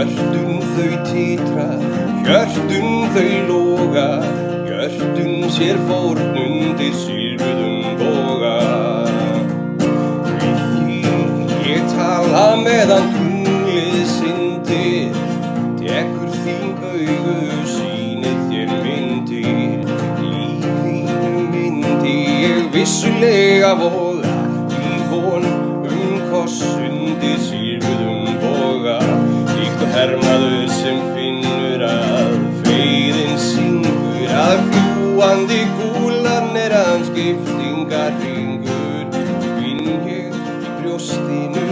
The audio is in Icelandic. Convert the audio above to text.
Hjörtun þau titra, hjörtun þau loga, hjörtun sér fórn undir silfruðum boga. Við því ég tala meðan tunglið syndir, tekur þín augu sýnir þér myndir. Lífinu myndi ég vissulega voga, í von koss undir silfruðum boga. Líkt og hermaður sem finnur að feiðin syngur, að fljúgandi kúlan hans giftingarhringur. Finn ég í brjóstinu